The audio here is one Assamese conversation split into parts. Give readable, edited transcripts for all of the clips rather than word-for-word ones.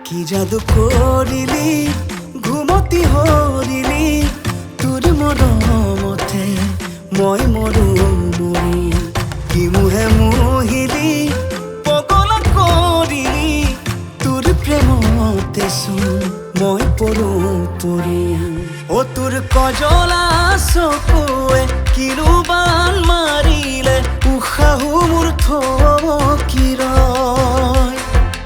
কি জাদু কৰিলি ঘুমতি হৰিলি তোৰ মৰমতে মই মৰো মৰি কি মুহে মুহিলি পগলা কৰিলি তোৰ প্ৰেমতে চোন মই পৰো পৰি ও তোৰ কজলা চকুৱে কিৰুবান মাৰিলে উশাহু মোৰ থকি ৰয়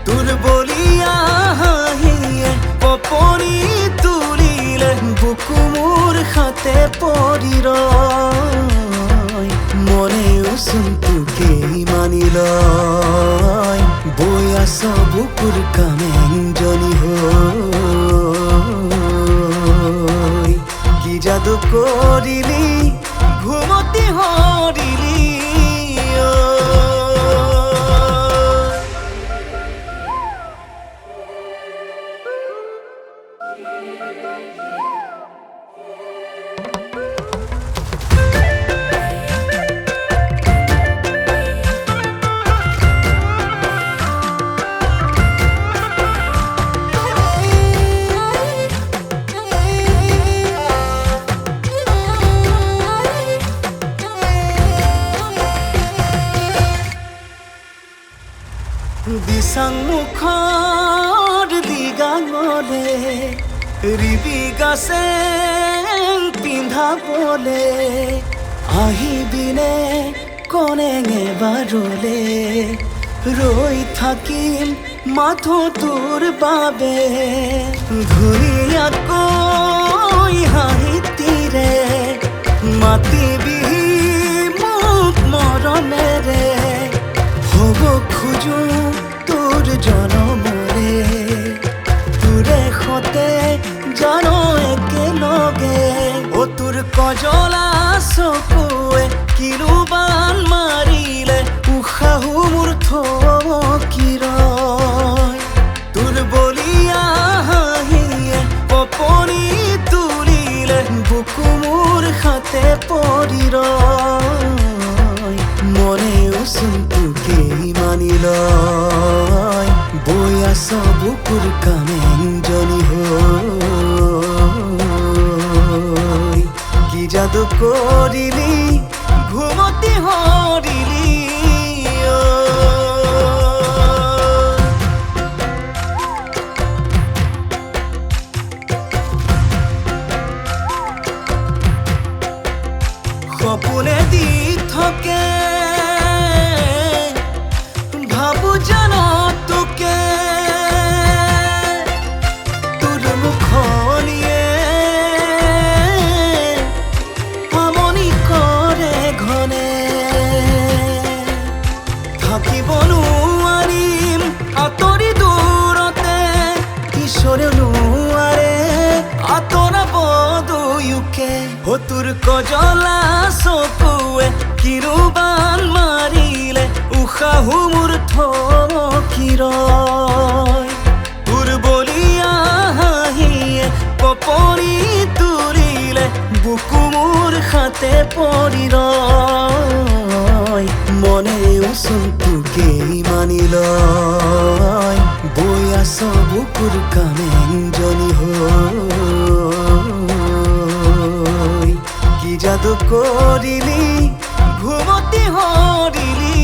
তোৰ বলিয়া হাঁহিয়ে পপৰি তুলিলে বুকু মোৰ হাতে পৰি ৰয় মনেও চোন তোকে মানি লয় বৈ আছ বুকুৰ কামেঞ্জনী হৈ কি যাদু কৰিলি ঘুমতি হৰিলি দিচাং মুখৰ দিগাঙলে ৰিবি গাছে পিন্ধাবলে আহিবিনে কনেঙে বাৰলে ৰৈ থাকিম মাথো তোৰ বাবে ধুনীয়াকৈ হাঁহিতিৰে মাতিবি মোক মৰমেৰে হ'ব খোজো তোৰ জনমৰে তোৰে সতে জানো একেলগে ও তোৰ কজলা চকুৱে কিৰুবান মাৰিলে উশাহু মোৰ থকি ৰয় তোৰ বলিয়া হাঁহিয়ে পপৰি তুলিলে বুকু মোৰ হাতে পৰি ৰয় মনেও চোন তোকে মানি লয় বৈ আছ বুকুৰ কামেঞ্জনী হৈ কি যাদু কৰিলি ঘুমতি হৰিলি সপোনে দি থাকে ভাবু জানো তোকে তোৰ মুখনিয়ে আমনি কৰে ঘনে থাকিব নোৱাৰিম আঁতৰি দূৰতে ঈশ্বৰে নোৱাৰে আঁতৰাব দুয়োকে ও তোৰ কজলা চকুৱে কিৰুবান মাৰিলে উশাহু মোৰ থকি ৰয় তোৰ বলিয়া হাঁহিয়ে পপৰি তুলিলে বুকু মোৰ হাতে পৰি ৰয় মনেও চোন তোকে মানি লয় বৈ আছ বুকুৰ কামেঞ্জনী হৈ কি যাদু কৰিলি ঘুমতি হৰিলি